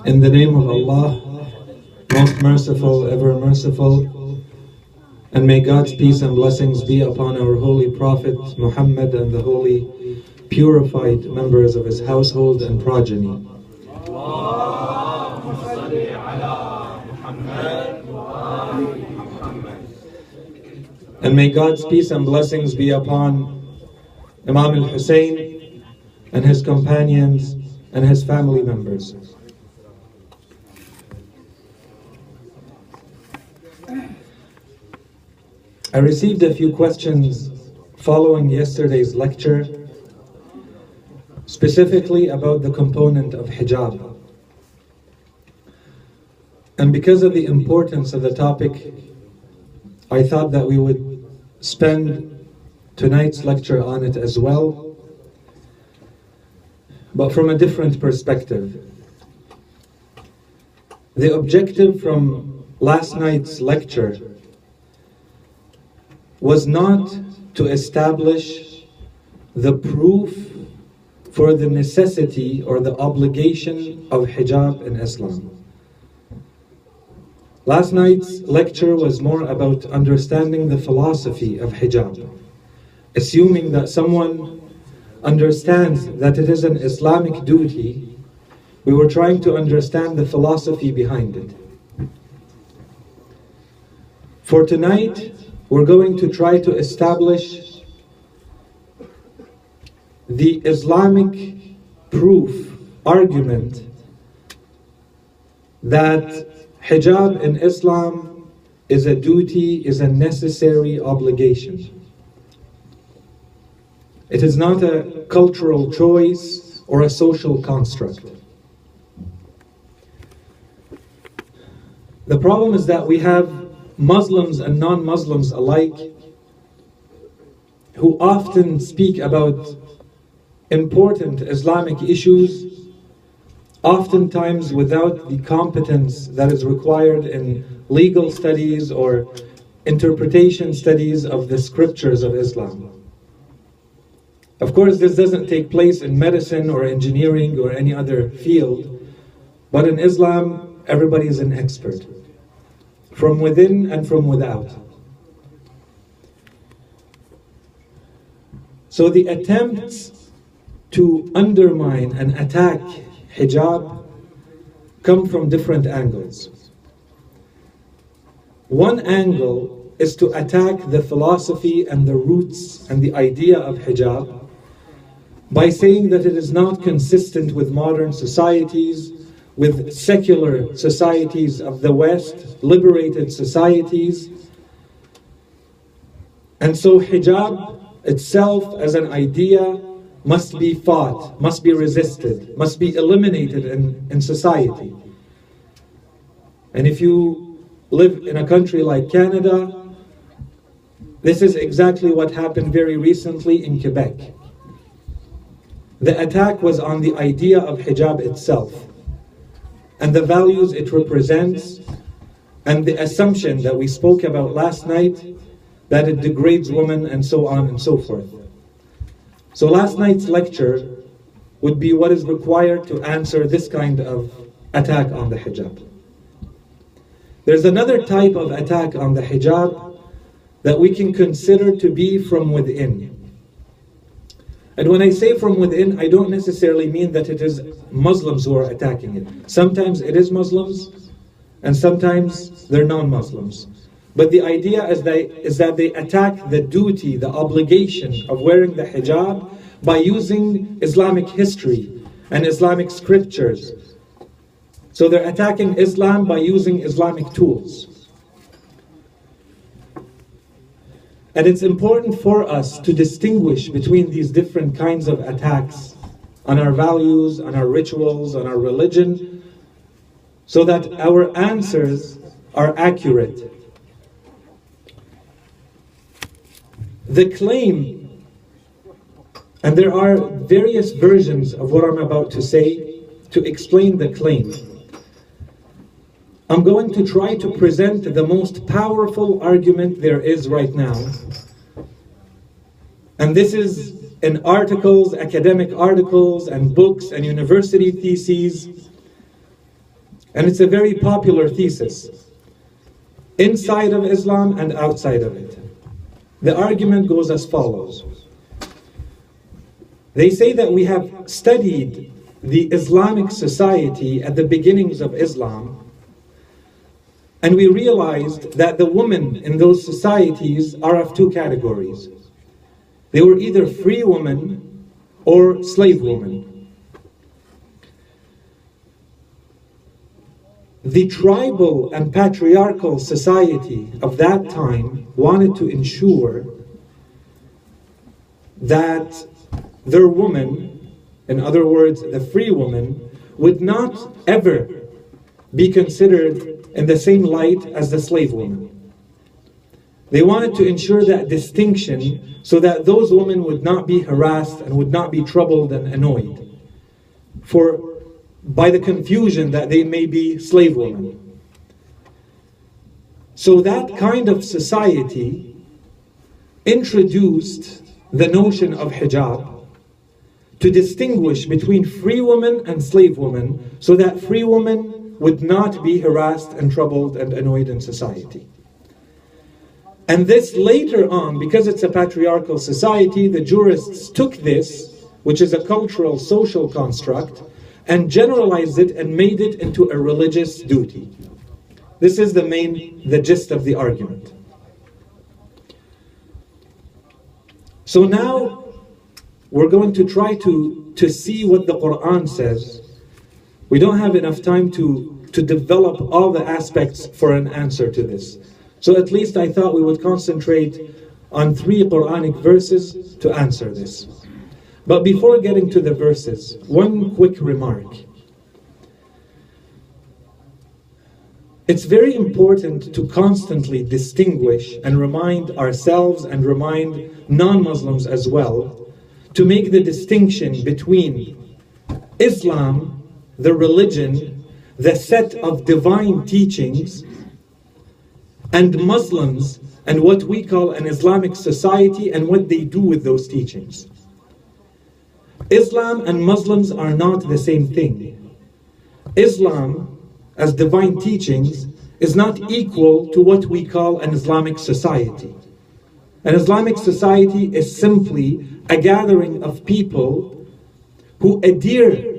In the name of Allah, most merciful, ever merciful, and may God's peace and blessings be upon our holy Prophet Muhammad and the holy, purified members of his household and progeny. And may God's peace and blessings be upon Imam Al-Hussein and his companions and his family members. I received a few questions following yesterday's lecture, specifically about the component of hijab. And because of the importance of the topic, I thought that we would spend tonight's lecture on it as well, but from a different perspective. The objective from last night's lecture was not to establish the proof for the necessity or the obligation of hijab in Islam. Last night's lecture was more about understanding the philosophy of hijab, assuming that someone understands that it is an Islamic duty. We were trying to understand the philosophy behind it. For tonight, we're going to try to establish the Islamic proof, argument that hijab in Islam is a duty, is a necessary obligation. It is not a cultural choice or a social construct. The problem is that we have Muslims and non-Muslims alike who often speak about important Islamic issues, oftentimes without the competence that is required in legal studies or interpretation studies of the scriptures of Islam. Of course, this doesn't take place in medicine or engineering or any other field, but in Islam, everybody is an expert, from within and from without. So the attempts to undermine and attack hijab come from different angles. One angle is to attack the philosophy and the roots and the idea of hijab by saying that it is not consistent with modern societies, with secular societies of the West, liberated societies. And so hijab itself as an idea must be fought, must be resisted, must be eliminated in society. And if you live in a country like Canada, this is exactly what happened very recently in Quebec. The attack was on the idea of hijab itself, and the values it represents, and the assumption that we spoke about last night, that it degrades women and so on and so forth. So last night's lecture would be what is required to answer this kind of attack on the hijab. There's another type of attack on the hijab that we can consider to be from within. And when I say from within, I don't necessarily mean that it is Muslims who are attacking it. Sometimes it is Muslims, and sometimes they're non-Muslims. But the idea is that they attack the duty, the obligation of wearing the hijab by using Islamic history and Islamic scriptures. So they're attacking Islam by using Islamic tools. And it's important for us to distinguish between these different kinds of attacks on our values, on our rituals, on our religion, so that our answers are accurate. The claim, and there are various versions of what I'm about to say to explain the claim. I'm going to try to present the most powerful argument there is right now. And this is in articles, academic articles, and books, and university theses. And it's a very popular thesis, inside of Islam and outside of it. The argument goes as follows. They say that we have studied the Islamic society at the beginnings of Islam, and we realized that the women in those societies are of two categories. They were either free women or slave women. The tribal and patriarchal society of that time wanted to ensure that their woman, in other words, the free woman, would not ever be considered in the same light as the slave woman. They wanted to ensure that distinction so that those women would not be harassed and would not be troubled and annoyed by the confusion that they may be slave women. So that kind of society introduced the notion of hijab to distinguish between free women and slave women, so that free women would not be harassed and troubled and annoyed in society. And this later on, because it's a patriarchal society, the jurists took this, which is a cultural, social construct, and generalized it and made it into a religious duty. This is the gist of the argument. So now we're going to try to see what the Quran says. We don't have enough time to develop all the aspects for an answer to this. So at least I thought we would concentrate on 3 Quranic verses to answer this. But before getting to the verses, one quick remark. It's very important to constantly distinguish and remind ourselves and remind non-Muslims as well to make the distinction between Islam, the religion, the set of divine teachings, and Muslims and what we call an Islamic society and what they do with those teachings. Islam and Muslims are not the same thing. Islam, as divine teachings, is not equal to what we call an Islamic society. An Islamic society is simply a gathering of people who adhere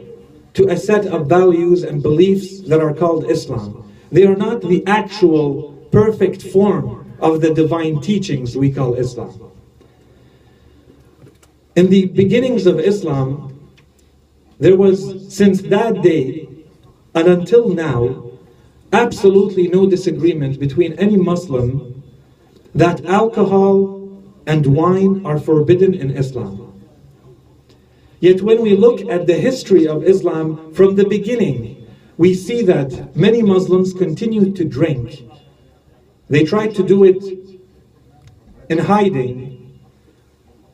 to a set of values and beliefs that are called Islam. They are not the actual perfect form of the divine teachings we call Islam. In the beginnings of Islam, there was, since that day and until now, absolutely no disagreement between any Muslim that alcohol and wine are forbidden in Islam. Yet when we look at the history of Islam from the beginning, we see that many Muslims continued to drink. They tried to do it in hiding.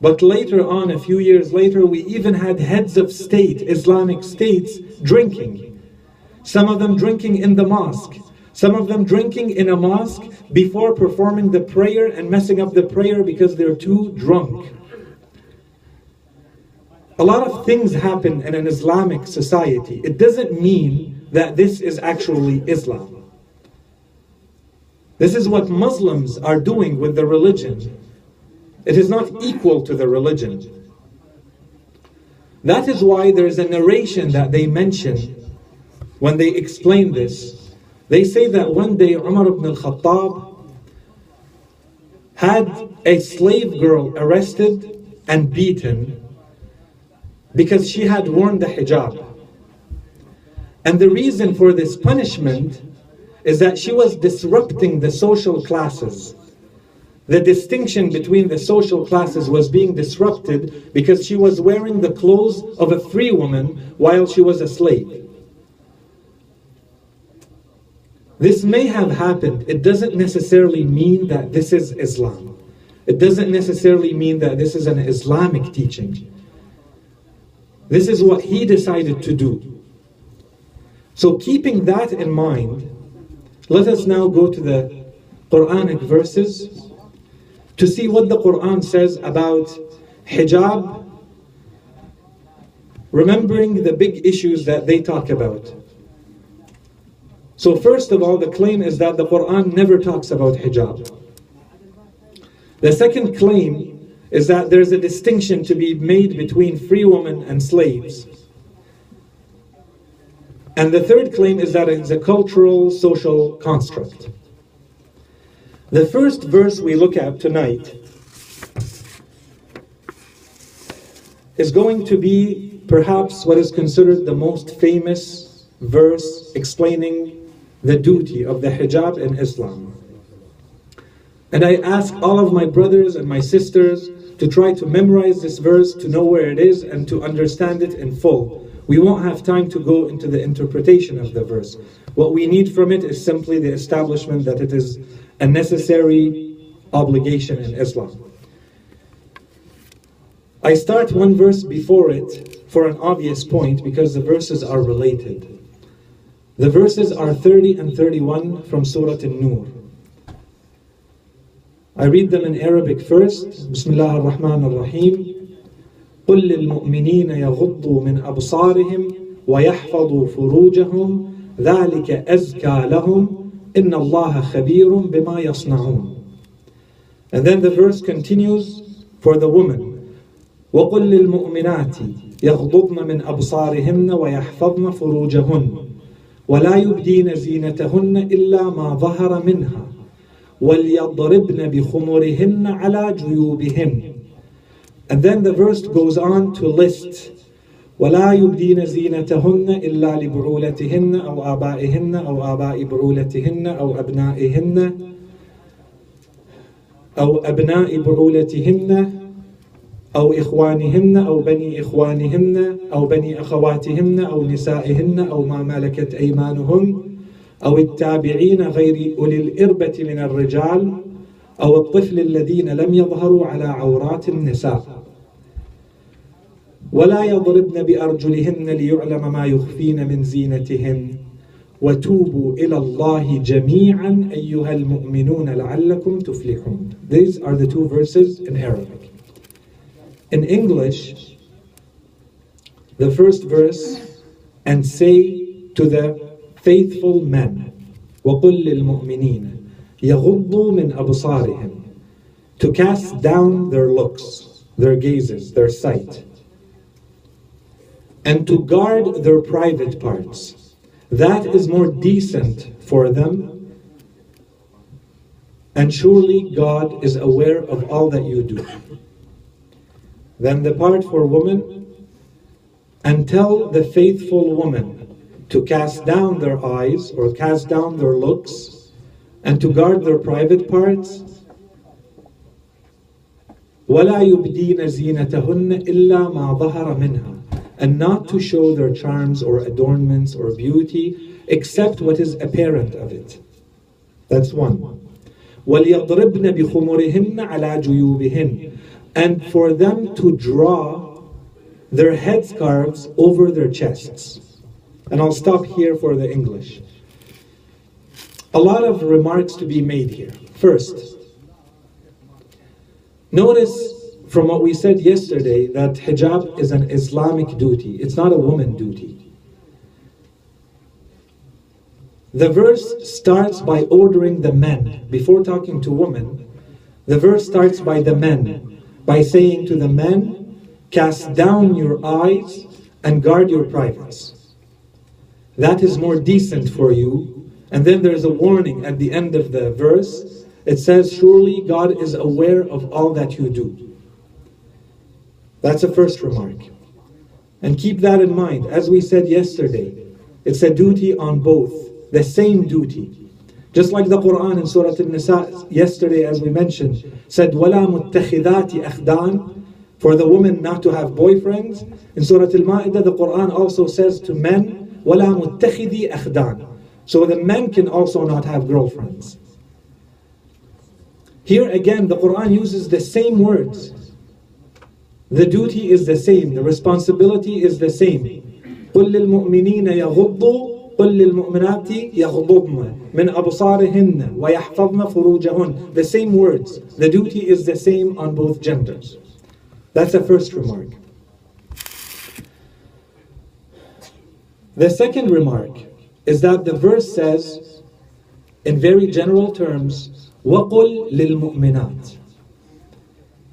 But later on, a few years later, we even had heads of state, Islamic states, drinking. Some of them drinking in the mosque. Some of them drinking in a mosque before performing the prayer and messing up the prayer because they're too drunk. A lot of things happen in an Islamic society. It doesn't mean that this is actually Islam. This is what Muslims are doing with the religion. It is not equal to the religion. That is why there is a narration that they mention when they explain this. They say that one day Umar ibn al-Khattab had a slave girl arrested and beaten because she had worn the hijab. And the reason for this punishment is that she was disrupting the social classes. The distinction between the social classes was being disrupted because she was wearing the clothes of a free woman while she was a slave. This may have happened. It doesn't necessarily mean that this is Islam. It doesn't necessarily mean that this is an Islamic teaching. This is what he decided to do. So keeping that in mind, let us now go to the Quranic verses to see what the Quran says about hijab, remembering the big issues that they talk about. So first of all, the claim is that the Quran never talks about hijab. The second claim is that there's a distinction to be made between free women and slaves. And the third claim is that it's a cultural, social construct. The first verse we look at tonight is going to be perhaps what is considered the most famous verse explaining the duty of the hijab in Islam. And I ask all of my brothers and my sisters to try to memorize this verse, to know where it is, and to understand it in full. We won't have time to go into the interpretation of the verse. What we need from it is simply the establishment that it is a necessary obligation in Islam. I start one verse before it for an obvious point because the verses are related. The verses are 30 and 31 from Surah An-Nur. I read them in Arabic first. Bismillah ar-Rahman ar-Rahim. قل للمؤمنين يغضوا من أبصارهم ويحفظوا فروجهم ذلك أزكى لهم إن الله خبير بما يصنعون. And then the verse continues for the woman. وقل للمؤمنات يغضضن من أبصارهن ويحفظن فروجهن ولا يبدين زينتهن إلا ما ظهر منها وَلْيَضْرِبْنَ بِخُمُرِهِنَّ عَلَى جُيُوبِهِنَّ. And then the verse goes on to list وَلَا يُبْدِينَ زِينَتَهُنَّ إِلَّا لِبُعُولَتِهِنَّ أَوْ آبَائِهِنَّ أَوْ آبَاءِ بُعُولَتِهِنَّ أَوْ أَبْنَائِهِنَّ أَوْ أَبْنَاءِ بُعُولَتِهِنَّ أو إخوانهن أو بني إخوانهن أو بني أخواتهن أو نسائهن أو ما ملكت أيمانهن أو التابعين غير أولي الإربة من الرجال أو الطفل الذين لم يظهروا على عورات النساء ولا يضربن بأرجلهن ليعلم ما يخفين من زينتهن وتوبوا إلى الله جميعا أيها المؤمنون لعلكم تفلحون. These are the two verses in Arabic. In English, the first verse, and say to the faithful men, وَقُلْ لِلْمُؤْمِنِينَ يَغُضُّوا مِنْ أَبْصَارِهِمْ, to cast down their looks, their gazes, their sight, and to guard their private parts. That is more decent for them, and surely God is aware of all that you do. Then the part for women, and tell the faithful woman to cast down their eyes or cast down their looks and to guard their private parts. وَلَا يُبْدِينَ زِينَتَهُنَّ إِلَّا مَا ظَهَرَ مِنْهَا, and not to show their charms or adornments or beauty except what is apparent of it. That's one. وَلْيَضْرِبْنَ بِخُمُرِهِنَّ عَلَى جُيُوبِهِنَّ, and for them to draw their headscarves over their chests. And I'll stop here for the English. A lot of remarks to be made here. First, notice from what we said yesterday that hijab is an Islamic duty. It's not a woman duty. The verse starts by ordering the men. Before talking to women, the verse starts by the men, by saying to the men, cast down your eyes and guard your privates. That is more decent for you. And then there's a warning at the end of the verse. It says, surely God is aware of all that you do. That's a first remark. And keep that in mind. As we said yesterday, it's a duty on both, the same duty. Just like the Quran in Surah An-Nisa yesterday, as we mentioned, said, وَلَا مُتَّخِذَاتِ أَخْدَانِ, for the women not to have boyfriends. In Surah Al-Ma'idah, the Quran also says to men, وَلَا مُتَّخِذِي أَخْدَانِ, so the men can also not have girlfriends. Here again, the Quran uses the same words. The duty is the same, the responsibility is the same. قُلْ لِلْمُؤْمِنِينَ يَغُضُّوا قُلْ لِلْمُؤْمِنَاتِ يَغْضُضْنَ مِنْ أَبْصَارِهِنَّ وَيَحْفَظْنَ فُرُوجَهُنَّ. The same words. The duty is the same on both genders. That's the first remark. The second remark is that the verse says, in very general terms, وَقُلْ لِلْمُؤْمِنَاتِ,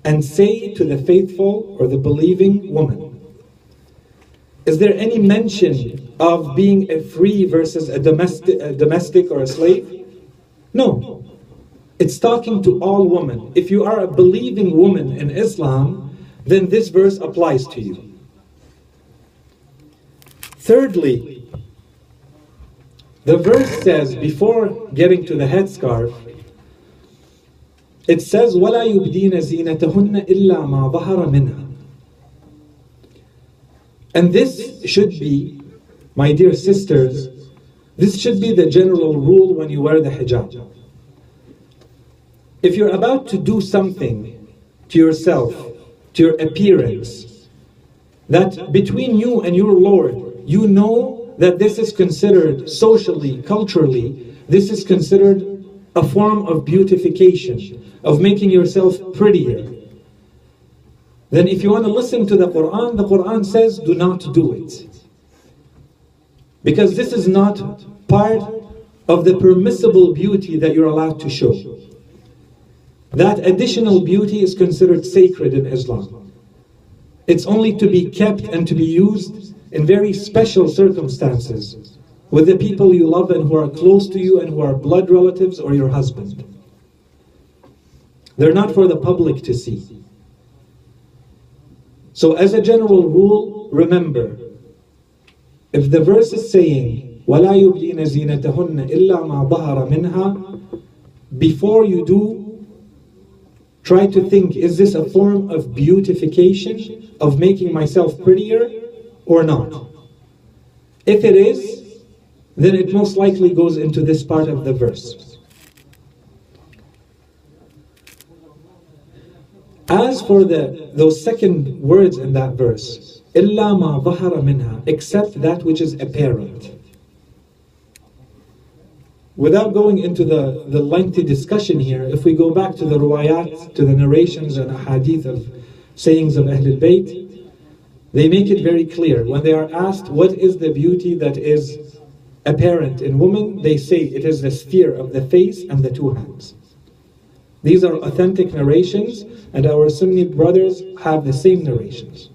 and say to the faithful or the believing woman. Is there any mention of being a free versus a domestic or a slave? No. It's talking to all women. If you are a believing woman in Islam, then this verse applies to you. Thirdly, the verse says, before getting to the headscarf, it says, وَلَا يُبْدِينَ زِينَتَهُنَّ إِلَّا مَا ظَهَرَ مِنْهَا. And this should be, my dear sisters, this should be the general rule when you wear the hijab. If you're about to do something to yourself, to your appearance, that between you and your Lord, you know that this is considered socially, culturally, this is considered a form of beautification, of making yourself prettier. Then if you want to listen to the Quran says, do not do it. Because this is not part of the permissible beauty that you're allowed to show. That additional beauty is considered sacred in Islam. It's only to be kept and to be used in very special circumstances with the people you love and who are close to you and who are blood relatives or your husband. They're not for the public to see. So as a general rule, remember, if the verse is saying, وَلَا يُبْدِينَ زِينَتَهُنَّ إِلَّا مَا ظَهَرَ مِنْهَا, before you do, try to think, is this a form of beautification, of making myself prettier, or not? If it is, then it most likely goes into this part of the verse. As for those second words in that verse, إِلَّا مَا ظَهَرَ مِنْهَا, except that which is apparent. Without going into the lengthy discussion here, if we go back to the ruwayat, to the narrations and ahadith of sayings of Ahlul Bayt, they make it very clear. When they are asked, what is the beauty that is apparent in women, they say it is the sphere of the face and the two hands. These are authentic narrations, and our Sunni brothers have the same narrations.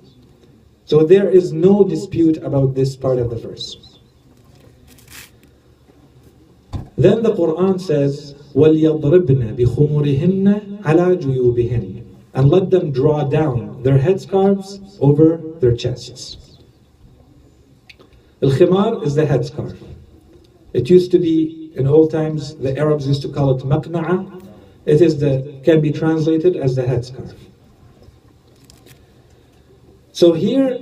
So there is no dispute about this part of the verse. Then the Quran says, وَلْيَضْرِبْنَ بِخُمُرِهِنَّ عَلَى جُيُوبِهِنَّ, and let them draw down their headscarves over their chests. Al-khimar is the headscarf. It used to be, in old times, the Arabs used to call it maqna'a. It is can be translated as the headscarf. So here,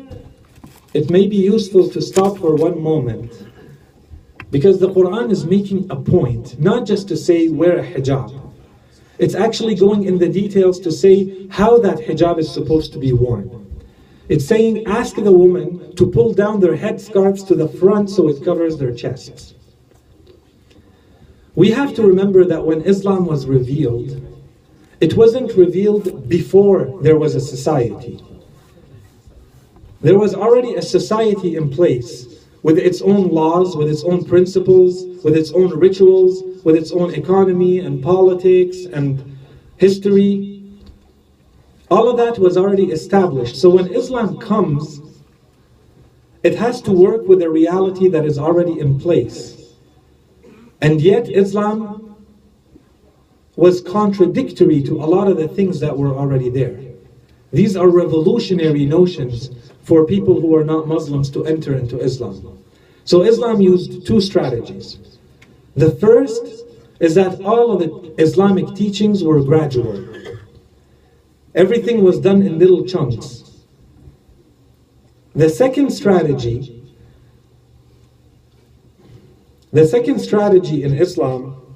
it may be useful to stop for one moment, because the Quran is making a point, not just to say wear a hijab. It's actually going in the details to say how that hijab is supposed to be worn. It's saying, ask the woman to pull down their headscarves to the front so it covers their chests. We have to remember that when Islam was revealed, it wasn't revealed before there was a society. There was already a society in place with its own laws, with its own principles, with its own rituals, with its own economy and politics and history. All of that was already established. So when Islam comes, it has to work with a reality that is already in place. And yet Islam was contradictory to a lot of the things that were already there. These are revolutionary notions for people who are not Muslims to enter into Islam. So Islam used two strategies. The first is that all of the Islamic teachings were gradual. Everything was done in little chunks. The second strategy in Islam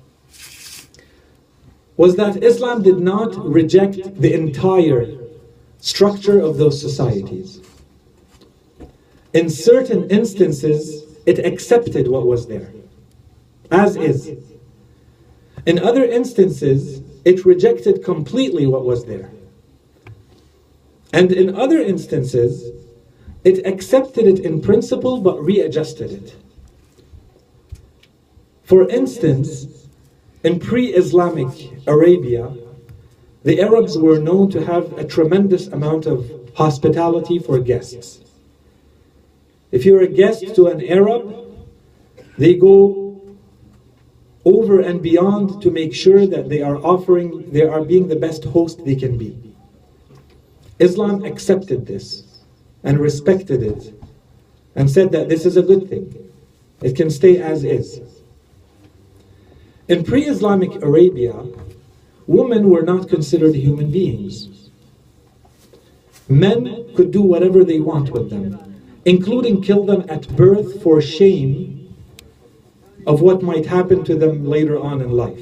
was that Islam did not reject the entire structure of those societies. In certain instances, it accepted what was there, as is. In other instances, it rejected completely what was there. And in other instances, it accepted it in principle but readjusted it. For instance, in pre-Islamic Arabia, the Arabs were known to have a tremendous amount of hospitality for guests. If you're a guest to an Arab, they go over and beyond to make sure that they are being the best host they can be. Islam accepted this and respected it and said that this is a good thing. It can stay as is. In pre-Islamic Arabia, women were not considered human beings. Men could do whatever they want with them, including kill them at birth for shame of what might happen to them later on in life.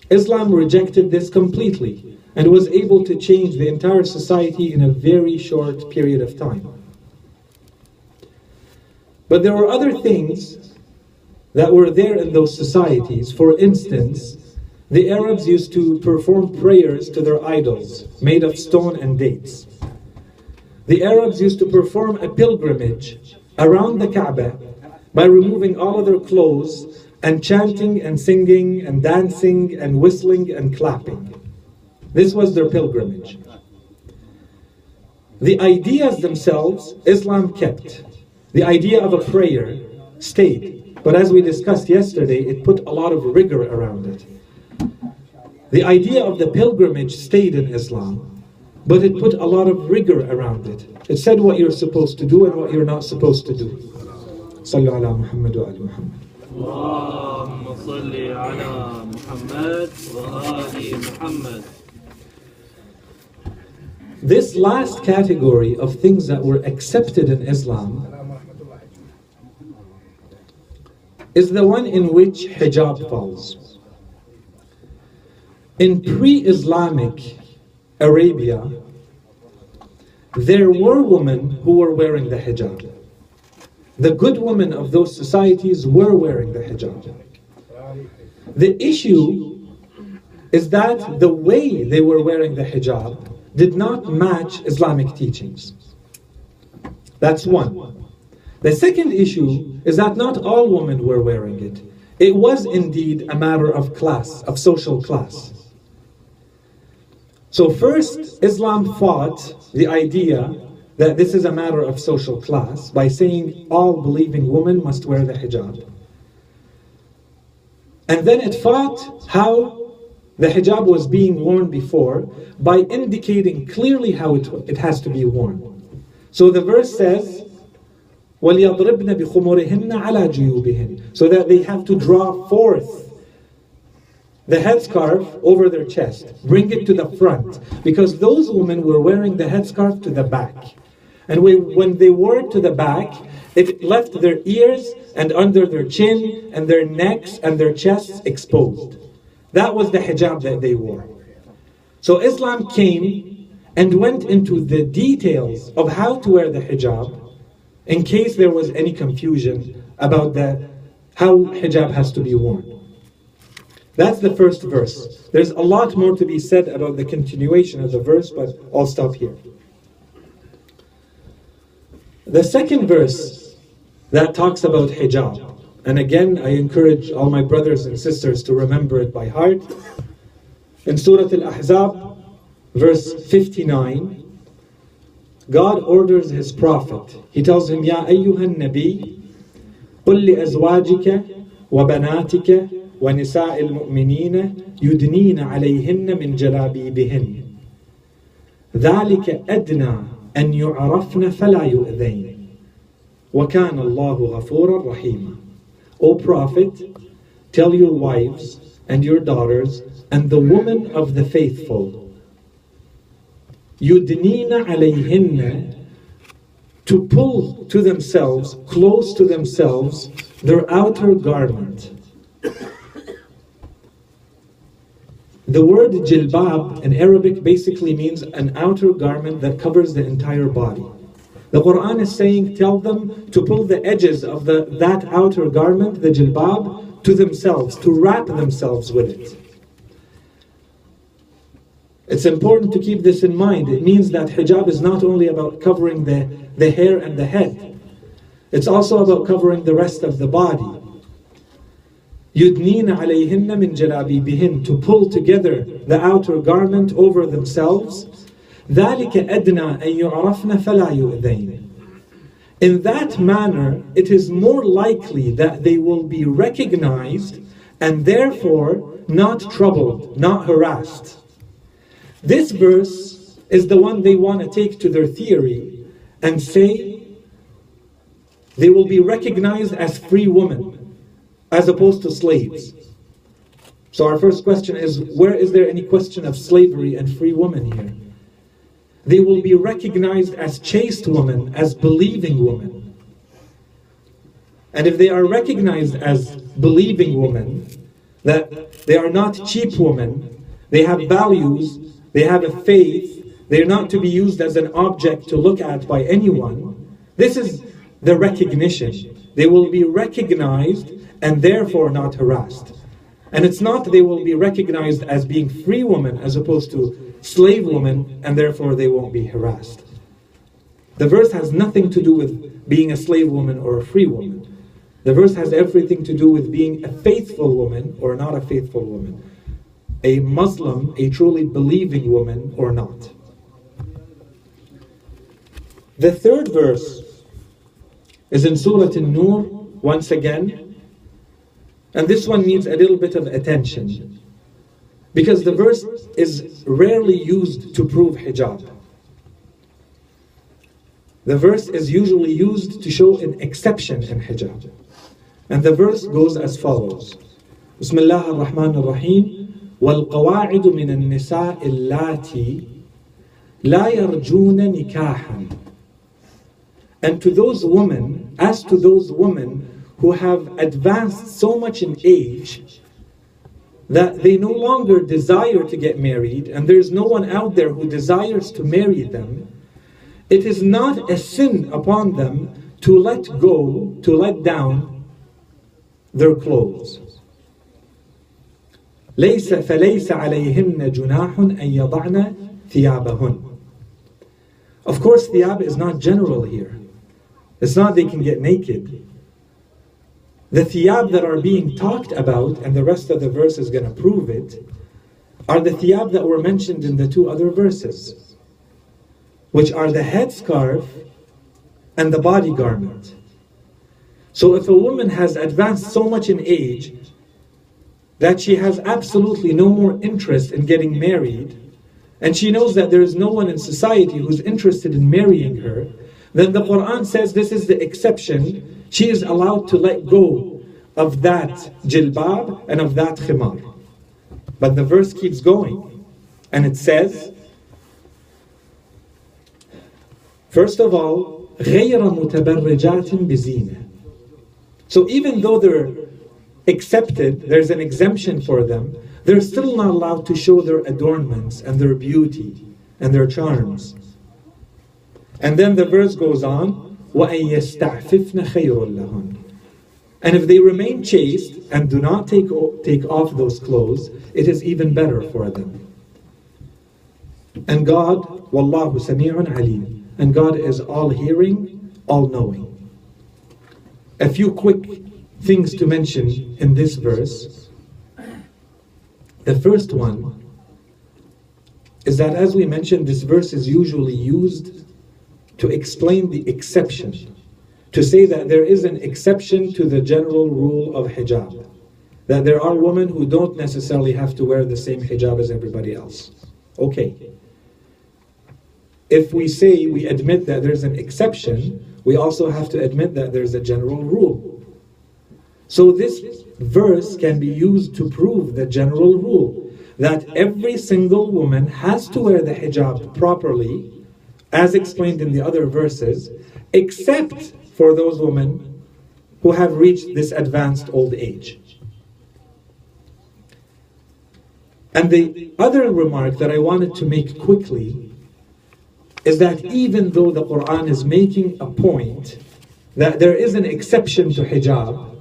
Islam rejected this completely and was able to change the entire society in a very short period of time. But there were other things that were there in those societies. For instance, the Arabs used to perform prayers to their idols made of stone and dates. The Arabs used to perform a pilgrimage around the Kaaba by removing all of their clothes and chanting and singing and dancing and whistling and clapping. This was their pilgrimage. The ideas themselves, Islam kept. The idea of a prayer stayed. But as we discussed yesterday, it put a lot of rigor around it. The idea of the pilgrimage stayed in Islam, but it put a lot of rigor around it. It said what you're supposed to do and what you're not supposed to do. Sallu ala Muhammad wa ali Muhammad. Allahumma salli ala Muhammad wa ali Muhammad. This last category of things that were accepted in Islam is the one in which hijab falls. In pre-Islamic Arabia, there were women who were wearing the hijab. The good women of those societies were wearing the hijab. The issue is that the way they were wearing the hijab did not match Islamic teachings. That's one. The second issue is that not all women were wearing it. It was indeed a matter of class, of social class. So first, Islam fought the idea that this is a matter of social class by saying all believing women must wear the hijab. And then it fought how the hijab was being worn before by indicating clearly how it has to be worn. So the verse says, وَلْيَضْرِبْنَ بِخُمُرِهِنَّ عَلَى جُيُوبِهِنَّ, so that they have to draw forth the headscarf over their chest, bring it to the front, because those women were wearing the headscarf to the back. And when they wore it to the back, it left their ears and under their chin and their necks and their chests exposed. That was the hijab that they wore. So Islam came and went into the details of how to wear the hijab in case there was any confusion about how hijab has to be worn. That's the first verse. There's a lot more to be said about the continuation of the verse, but I'll stop here. The second verse that talks about hijab, and again I encourage all my brothers and sisters to remember it by heart. In Surah Al-Ahzab, verse 59, God orders His Prophet. He tells him, Ya ayyuhan nabi, qul li azwajika wa banatika wa nisa'il mu'minina yudnina alayhinna min jalabibihin. ذَلِكَ أَدْنَى أَنْ يُعْرَفْنَ فَلَا يُؤْذَيْنَ وَكَانَ اللَّهُ غَفُورًا رَحِيمًا. O Prophet, tell your wives and your daughters and the women of the faithful, yudnina alayhinna, to pull to themselves, close to themselves, their outer garment. The word jilbab in Arabic basically means an outer garment that covers the entire body. The Quran is saying, tell them to pull the edges of that outer garment, the jilbab, to themselves, to wrap themselves with it. It's important to keep this in mind. It means that hijab is not only about covering the hair and the head. It's also about covering the rest of the body. يُدْنِينَ عَلَيْهِنَّ مِنْ جَلَابِيبِهِنَّ, to pull together the outer garment over themselves. ذَلِكَ أَدْنَى أَن يُعْرَفْنَ فَلَا يُؤْذَيْنَ. In that manner, it is more likely that they will be recognized and therefore not troubled, not harassed. This verse is the one they want to take to their theory and say they will be recognized as free women as opposed to slaves. So our first question is, where is there any question of slavery and free women here? They will be recognized as chaste women, as believing women. And if they are recognized as believing women, that they are not cheap women, they have values, they have a faith, they are not to be used as an object to look at by anyone. This is the recognition. They will be recognized and therefore not harassed. And it's not they will be recognized as being free women as opposed to slave women, and therefore they won't be harassed. The verse has nothing to do with being a slave woman or a free woman. The verse has everything to do with being a faithful woman or not a faithful woman, a Muslim, a truly believing woman or not. The third verse is in Surah An-Nur once again, and this one needs a little bit of attention, because the verse is rarely used to prove hijab. The verse is usually used to show an exception in hijab. And the verse goes as follows. Bismillah ar-Rahman ar-Rahim. وَالْقَوَاعِدُ مِنَ النِّسَاءِ اللَّاتِي لَا يَرْجُونَ نِكَاحًا. And to those women, as to those women who have advanced so much in age that they no longer desire to get married, and there's no one out there who desires to marry them, it is not a sin upon them to let go, to let down their clothes. فَلَيْسَ عَلَيْهِنَّ جُنَاحٌ أَن يَضَعْنَ ثِيَابَهُنْ. Of course, thiyab is not general here. It's not they can get naked. The thiyab that are being talked about, and the rest of the verse is going to prove it, are the thiyab that were mentioned in the two other verses, which are the headscarf and the body garment. So if a woman has advanced so much in age that she has absolutely no more interest in getting married, and she knows that there is no one in society who's interested in marrying her, then the Quran says this is the exception. She is allowed to let go of that jilbab and of that khimar. But the verse keeps going, and it says, first of all, غَيْرَ مُتَبَرِّجَاتٍ بِزِينَةٍ. So even though they're accepted, there's an exemption for them, they're still not allowed to show their adornments and their beauty and their charms. And then the verse goes on, وَأَن يَسْتَعْفِفْنَ خَيْرٌ لَهُنْ. And if they remain chaste and do not take off those clothes, it is even better for them. And God, وَاللَّهُ سَمِيعٌ عَلِيمٌ. And God is all-hearing, all-knowing. A few quick things to mention in this verse. The first one is that, as we mentioned, this verse is usually used to explain the exception, to say that there is an exception to the general rule of hijab, that there are women who don't necessarily have to wear the same hijab as everybody else. Okay. If we say we admit that there's an exception, we also have to admit that there's a general rule. So this verse can be used to prove the general rule, that every single woman has to wear the hijab properly, as explained in the other verses, except for those women who have reached this advanced old age. And the other remark that I wanted to make quickly is that even though the Quran is making a point that there is an exception to hijab,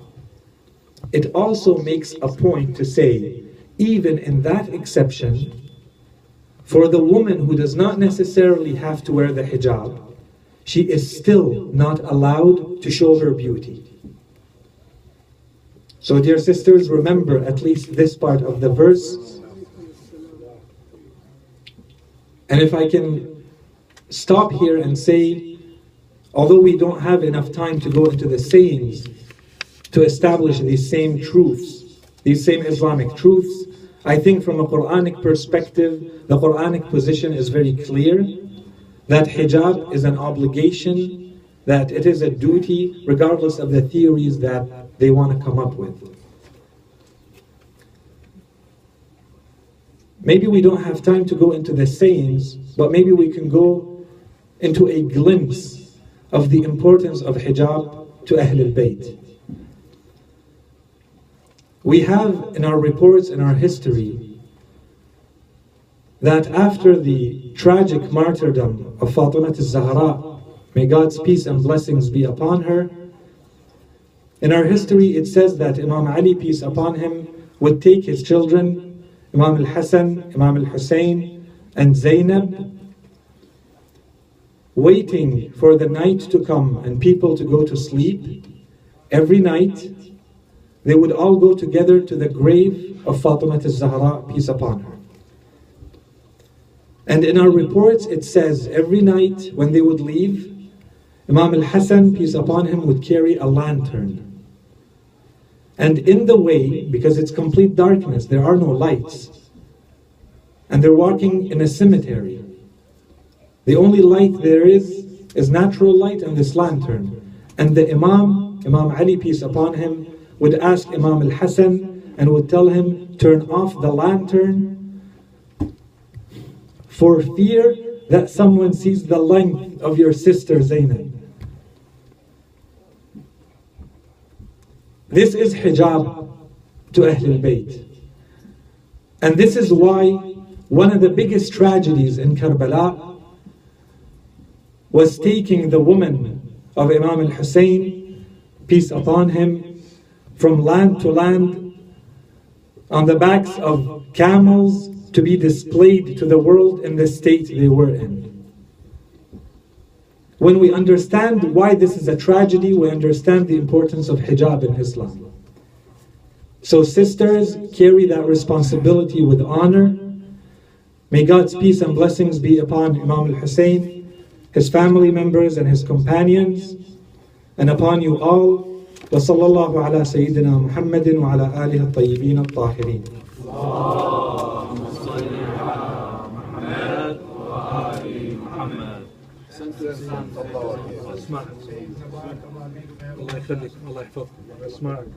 it also makes a point to say, even in that exception, for the woman who does not necessarily have to wear the hijab, she is still not allowed to show her beauty. So dear sisters, remember at least this part of the verse. And if I can stop here and say, although we don't have enough time to go into the sayings to establish these same truths, these same Islamic truths, I think from a Quranic perspective, the Quranic position is very clear that hijab is an obligation, that it is a duty, regardless of the theories that they want to come up with. Maybe we don't have time to go into the sayings, but maybe we can go into a glimpse of the importance of hijab to Ahl al-Bayt. We have in our reports, in our history, that after the tragic martyrdom of Fatima al-Zahra, may God's peace and blessings be upon her, in our history it says that Imam Ali, peace upon him, would take his children, Imam al-Hasan, Imam al-Hussein, and Zainab, waiting for the night to come and people to go to sleep. Every night, they would all go together to the grave of Fatima al-Zahra, peace upon her. And in our reports it says every night when they would leave, Imam al-Hasan, peace upon him, would carry a lantern. And in the way, because it's complete darkness, there are no lights, and they're walking in a cemetery. The only light there is natural light and this lantern. And the Imam Ali, peace upon him, would ask Imam al-Hasan and would tell him, turn off the lantern for fear that someone sees the length of your sister Zainab. This is hijab to Ahl al-Bayt. And this is why one of the biggest tragedies in Karbala was taking the woman of Imam al-Hussein, peace upon him, from land to land on the backs of camels to be displayed to the world in the state they were in. When we understand why this is a tragedy, we understand the importance of hijab in Islam. So sisters, carry that responsibility with honor. May God's peace and blessings be upon Imam al-Hussein, his family members and his companions, and upon you all. وصلى الله على سيدنا محمد وعلى آله الطيبين الطاهرين. اللهم صل على محمد وآل محمد. اسمع. الله يخليك، الله يحفظك. اسمعك.